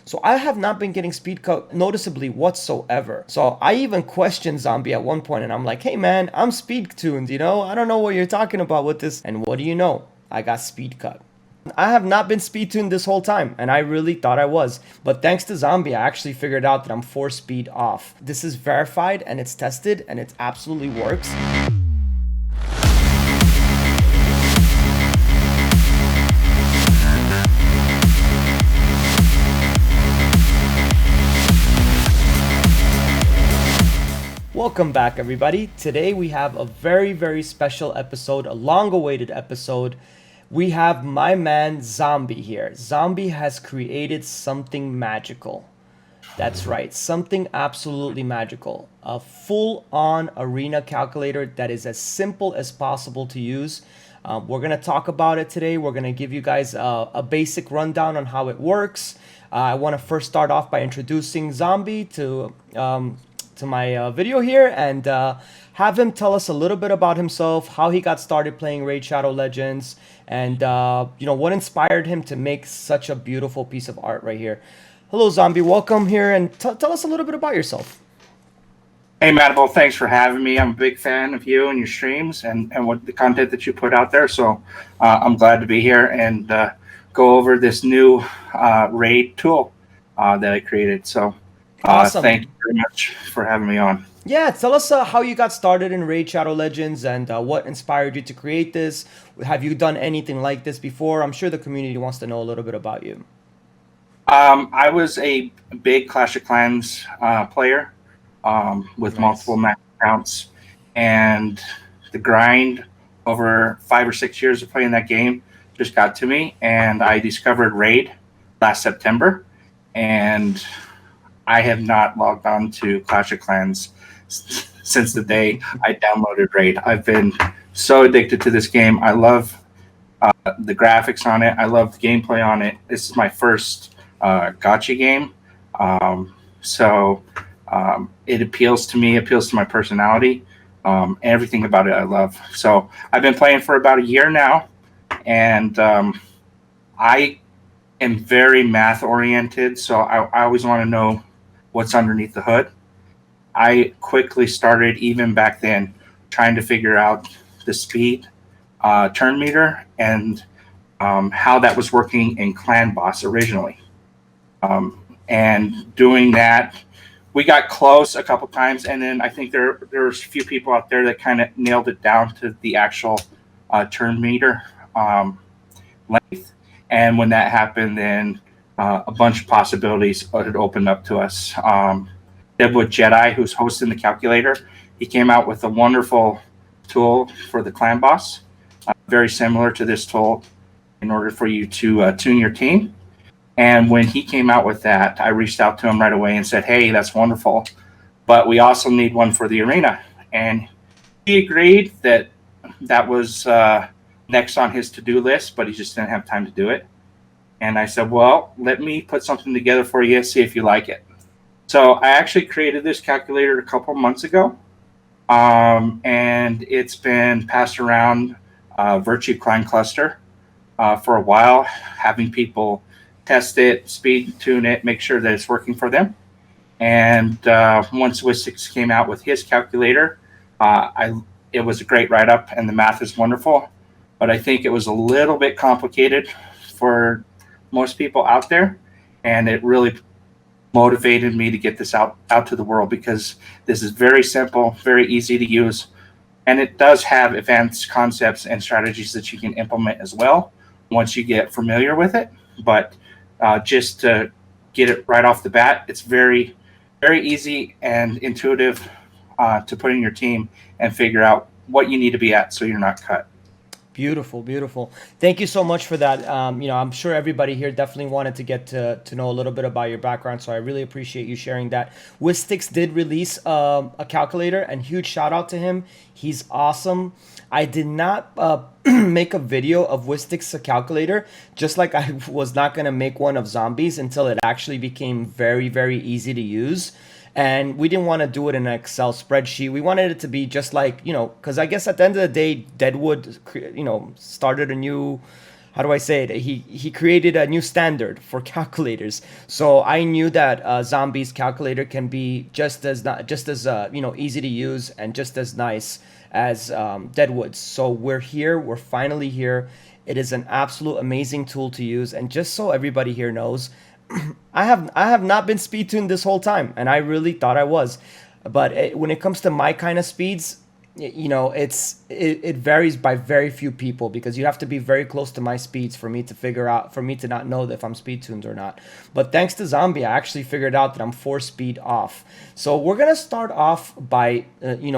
So I have not been getting speed cut noticeably whatsoever. So I even questioned Zombie at one point, and I'm like, hey man, I'm speed tuned, you know? I don't know what you're talking about with this. And what do you know? I got speed cut. I have not been speed tuned this whole time, and I really thought I was. But thanks to Zombie, I actually figured out that I'm 4 speed off. This is verified and it's tested and it absolutely works. Welcome back, everybody. Today we have a very special episode, a long-awaited episode. We have my man Zombie here. Zombie has created something magical. That's right, something absolutely magical. A full-on arena calculator that is as simple as possible to use. We're going to talk about it today. We're going to give you guys a basic rundown on how it works. I want to first start off by introducing Zombie to my video here and have him tell us a little bit about himself, how he got started playing Raid Shadow Legends, and what inspired him to make such a beautiful piece of art right here. Hello, Zombie. Welcome here, and tell us a little bit about yourself. Hey, Matable. Thanks for having me. I'm a big fan of you and your streams and what the content that you put out there. So I'm glad to be here and go over this new Raid tool that I created. So Awesome. Thank you very much for having me on. Yeah, tell us how you got started in Raid Shadow Legends and what inspired you to create this. Have you done anything like this before? I'm sure the community wants to know a little bit about you. I was a big Clash of Clans player with multiple max accounts, and the grind over 5 or 6 years of playing that game just got to me, and I discovered Raid last September, and I have not logged on to Clash of Clans since the day I downloaded Raid. I've been so addicted to this game. I love the graphics on it. I love the gameplay on it. This is my first gacha game. It appeals to me, appeals to my personality. Everything about it I love. So I've been playing for about a year now, and I am very math oriented. So I always want to know what's underneath the hood. I quickly started, even back then, trying to figure out the speed turn meter and how that was working in Clan Boss originally. And doing that, we got close a couple times, and then I think there's a few people out there that kind of nailed it down to the actual turn meter length. And when that happened, then a bunch of possibilities had opened up to us. DEADWOOD JEDI, who's hosting the calculator, he came out with a wonderful tool for the clan boss, very similar to this tool in order for you to tune your team. And when he came out with that, I reached out to him right away and said, hey, that's wonderful, but we also need one for the arena. And he agreed that that was next on his to-do list, but he just didn't have time to do it. And I said, well, let me put something together for you, see if you like it. So I actually created this calculator a couple months ago, and it's been passed around Virtue Clan Cluster for a while, having people test it, speed tune it, make sure that it's working for them. And once Wystix came out with his calculator, it was a great write-up, and the math is wonderful. But I think it was a little bit complicated for most people out there, and it really motivated me to get this out to the world, because this is very simple, very easy to use, and it does have advanced concepts and strategies that you can implement as well once you get familiar with it. But just to get it right off the bat, it's very easy and intuitive to put in your team and figure out what you need to be at so you're not cut. Beautiful, beautiful. Thank you so much for that. I'm sure everybody here definitely wanted to get to know a little bit about your background, so I really appreciate you sharing that. Wystix did release a calculator, and huge shout out to him. He's awesome. I did not make a video of Wystix calculator, just like I was not going to make one of Zombies until it actually became very easy to use. And we didn't want to do it in an Excel spreadsheet. We wanted it to be just like, because I guess at the end of the day, DEADWOOD, started a new how do I say it? He created a new standard for calculators. So I knew that Zombie's calculator can be just as easy to use and just as nice as Deadwood's. So we're here. We're finally here. It is an absolute amazing tool to use. And just so everybody here knows, I have not been speed tuned this whole time, and I really thought I was. But when it comes to my kind of speeds, it varies by very few people, because you have to be very close to my speeds for me to not know if I'm speed tuned or not. But thanks to Zombie, I actually figured out that I'm 4 speed off. So we're gonna start off by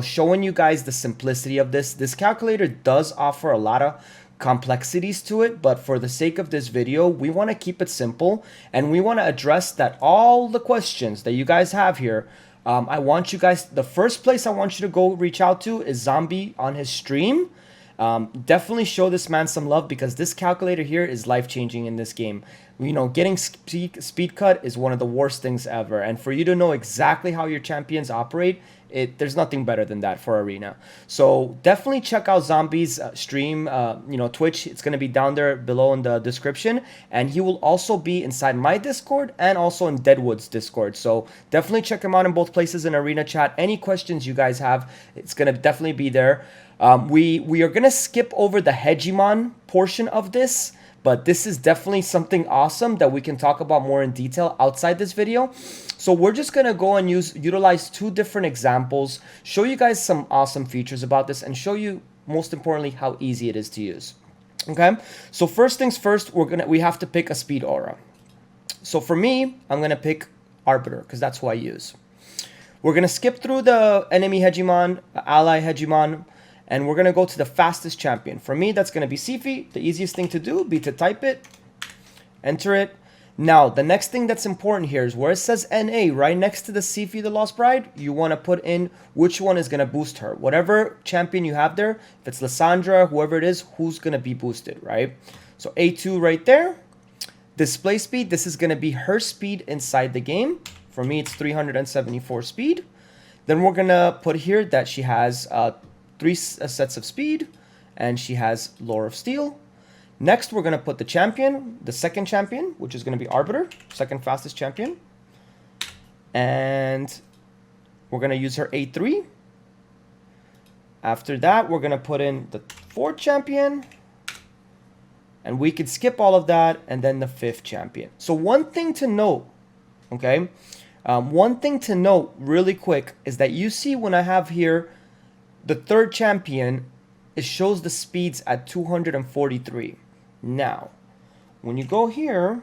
showing you guys the simplicity of this. This calculator does offer a lot of complexities to it, but for the sake of this video, we want to keep it simple, and we want to address that all the questions that you guys have here. I want you guys, the first place I want you to go reach out to is Zombie on his stream. Definitely show this man some love, because this calculator here is life-changing in this game. Getting speed cut is one of the worst things ever, and for you to know exactly how your champions operate, there's nothing better than that for Arena. So definitely check out Zombie's stream, Twitch. It's going to be down there below in the description, and he will also be inside my Discord and also in Deadwood's Discord. So definitely check him out in both places in Arena chat. Any questions you guys have, it's going to definitely be there. We are going to skip over the Hegemon portion of this, but this is definitely something awesome that we can talk about more in detail outside this video. So we're just going to go and utilize 2 different examples, show you guys some awesome features about this, and show you, most importantly, how easy it is to use. Okay, so first things first, we have to pick a speed aura. So for me, I'm going to pick Arbiter, because that's who I use. We're going to skip through the enemy Hegemon, ally Hegemon, and we're going to go to the fastest champion. For me, that's going to be Siphi. The easiest thing to do would be to type it, enter it. Now, the next thing that's important here is where it says NA, right next to the Siphi, the Lost Bride, you want to put in which one is going to boost her. Whatever champion you have there, if it's Lysandra, whoever it is, who's going to be boosted, right? So A2 right there. Display speed, this is going to be her speed inside the game. For me, it's 374 speed. Then we're going to put here that she has 3 sets of speed, and she has Lore of Steel. Next, we're going to put the champion, the second champion, which is going to be Arbiter, second fastest champion. And we're going to use her A3. After that, we're going to put in the 4th champion. And we could skip all of that, and then the 5th champion. So one thing to note, okay? One thing to note really quick is that you see when I have here the 3rd champion, it shows the speeds at 243. Now, when you go here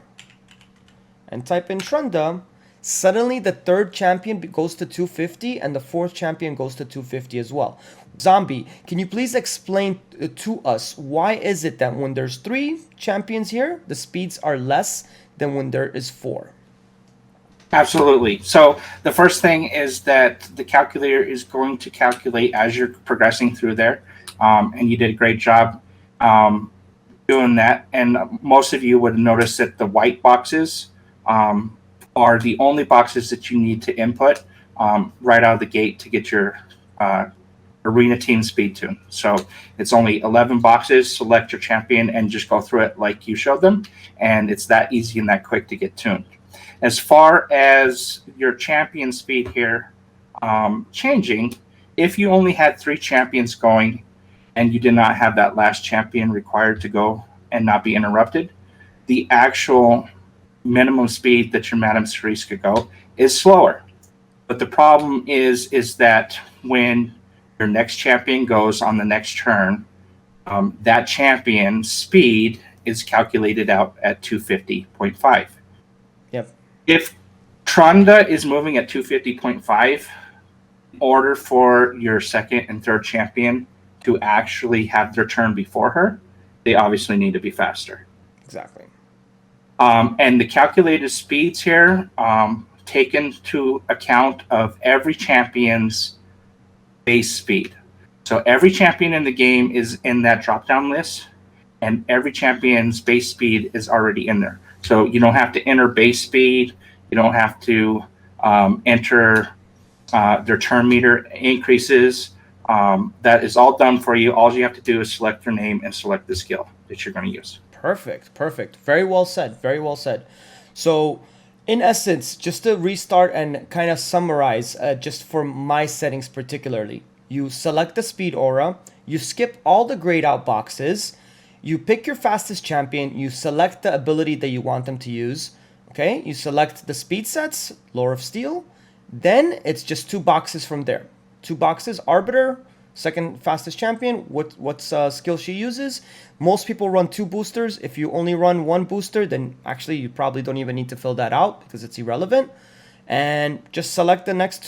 and type in Trunda, suddenly the 3rd champion goes to 250 and the 4th champion goes to 250 as well. Zombie, can you please explain to us why is it that when there's 3 champions here, the speeds are less than when there is 4? Absolutely. So the first thing is that the calculator is going to calculate as you're progressing through there, and you did a great job doing that. And most of you would notice that the white boxes are the only boxes that you need to input right out of the gate to get your arena team speed tune. So it's only 11 boxes. Select your champion and just go through it like you showed them, and it's that easy and that quick to get tuned. As far as your champion speed here changing, if you only had 3 champions going and you did not have that last champion required to go and not be interrupted, the actual minimum speed that your Madame Cerise could go is slower. But the problem is that when your next champion goes on the next turn, that champion's speed is calculated out at 250.5. Yep. If Trunda is moving at 250.5, in order for your 2nd and 3rd champion to actually have their turn before her, they obviously need to be faster. Exactly. And the calculated speeds here, taken to account of every champion's base speed. So every champion in the game is in that drop-down list, and every champion's base speed is already in there. So you don't have to enter base speed. You don't have to enter their turn meter increases. That is all done for you. All you have to do is select your name and select the skill that you're going to use. Perfect, perfect. Very well said, very well said. So, in essence, just to restart and kind of summarize, just for my settings particularly, you select the speed aura, you skip all the grayed out boxes, you pick your fastest champion, you select the ability that you want them to use, okay? You select the speed sets, Lore of Steel, then it's just 2 boxes from there. 2 boxes, Arbiter, second fastest champion, what skill she uses. Most people run 2 boosters. If you only run 1 booster, then actually you probably don't even need to fill that out because it's irrelevant. And just select the next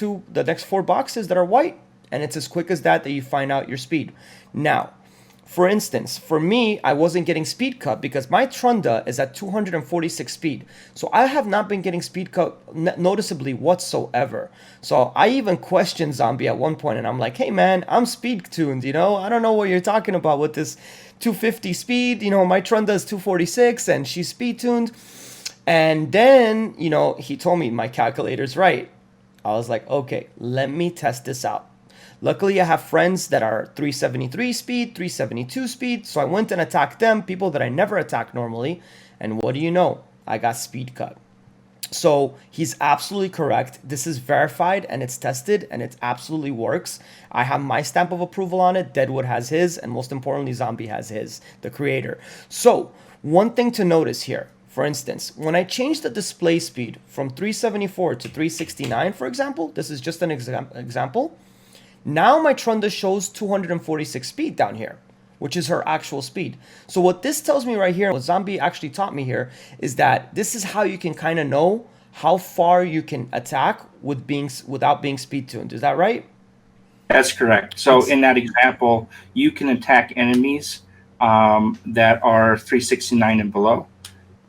4 boxes that are white, and it's as quick as that you find out your speed. Now, for instance, for me, I wasn't getting speed cut because my Trunda is at 246 speed. So I have not been getting speed cut noticeably whatsoever. So I even questioned Zombie at one point, and I'm like, hey man, I'm speed tuned, you know? I don't know what you're talking about with this 250 speed. You know, my Trunda is 246 and she's speed tuned. And then, you know, he told me my calculator's right. I was like, okay, let me test this out. Luckily, I have friends that are 373 speed, 372 speed, so I went and attacked them, people that I never attack normally, and what do you know? I got speed cut. So he's absolutely correct. This is verified and it's tested and it absolutely works. I have my stamp of approval on it, Deadwood has his, and most importantly, Zombie has his, the creator. So one thing to notice here, for instance, when I change the display speed from 374 to 369, for example, this is just an example, now my Trunda shows 246 speed down here, which is her actual speed. So what this tells me right here, what Zombie actually taught me here, is that this is how you can kind of know how far you can attack without being speed tuned. Is that right? That's correct. So in that example, you can attack enemies that are 369 and below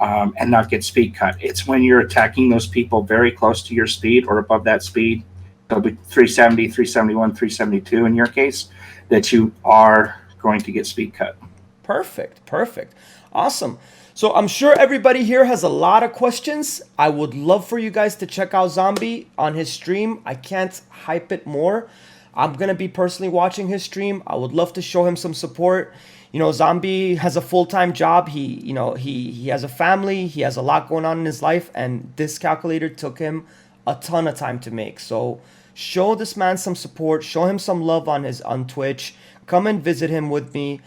and not get speed cut. It's when you're attacking those people very close to your speed or above that speed, it'll be 370, 371, 372 in your case, that you are going to get speed cut. Perfect, perfect. Awesome. So I'm sure everybody here has a lot of questions. I would love for you guys to check out Zombie on his stream. I can't hype it more. I'm going to be personally watching his stream. I would love to show him some support. You know, Zombie has a full-time job. He has a family. He has a lot going on in his life, and this calculator took him a ton of time to make. So show this man some support, show him some love on Twitch. Come and visit him with me.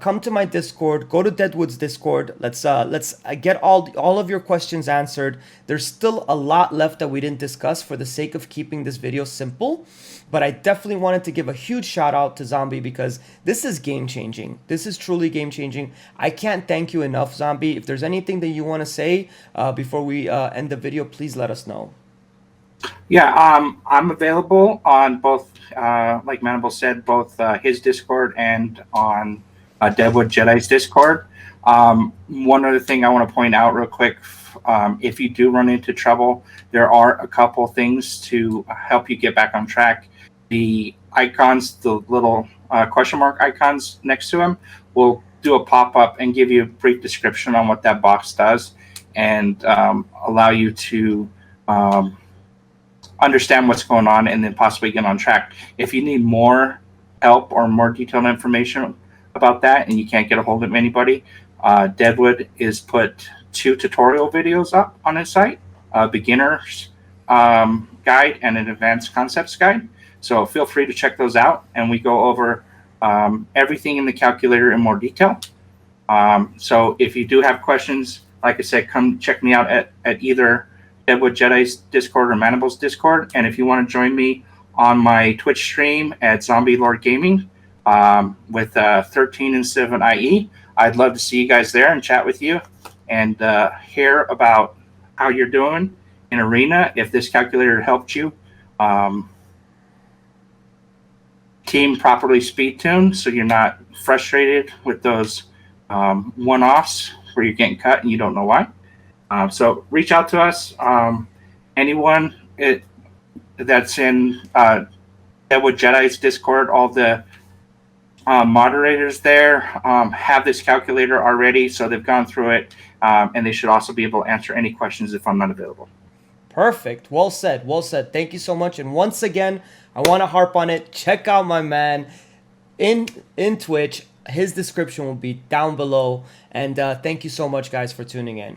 Come to my Discord. Go to Deadwood's Discord. Let's get all of your questions answered. There's still a lot left that we didn't discuss for the sake of keeping this video simple. But I definitely wanted to give a huge shout out to Zombie because this is game changing. This is truly game changing. I can't thank you enough, Zombie. If there's anything that you want to say before we end the video, please let us know. Yeah, I'm available on both, like Manable said, both his Discord and on Deadwood Jedi's Discord. One other thing I want to point out real quick, if you do run into trouble, there are a couple things to help you get back on track. The icons, the little question mark icons next to them, will do a pop-up and give you a brief description on what that box does and allow you to understand what's going on and then possibly get on track. If you need more help or more detailed information about that and you can't get a hold of anybody, Deadwood is put 2 tutorial videos up on his site, a beginner's guide and an advanced concepts guide. So feel free to check those out, and we go over everything in the calculator in more detail. So if you do have questions, like I said, come check me out at either Deadwood Jedi's Discord or Manible's Discord. And if you want to join me on my Twitch stream at Zomb13Lord Gaming with 13 instead of an IE, I'd love to see you guys there and chat with you and hear about how you're doing in Arena, if this calculator helped you team properly speed tune so you're not frustrated with those one-offs where you're getting cut and you don't know why. So reach out to us. Anyone that's in Deadwood Jedi's Discord, all the moderators there have this calculator already, so they've gone through it, and they should also be able to answer any questions if I'm not available. Perfect. Well said. Well said. Thank you so much. And once again, I want to harp on it. Check out my man in Twitch. His description will be down below. And thank you so much, guys, for tuning in.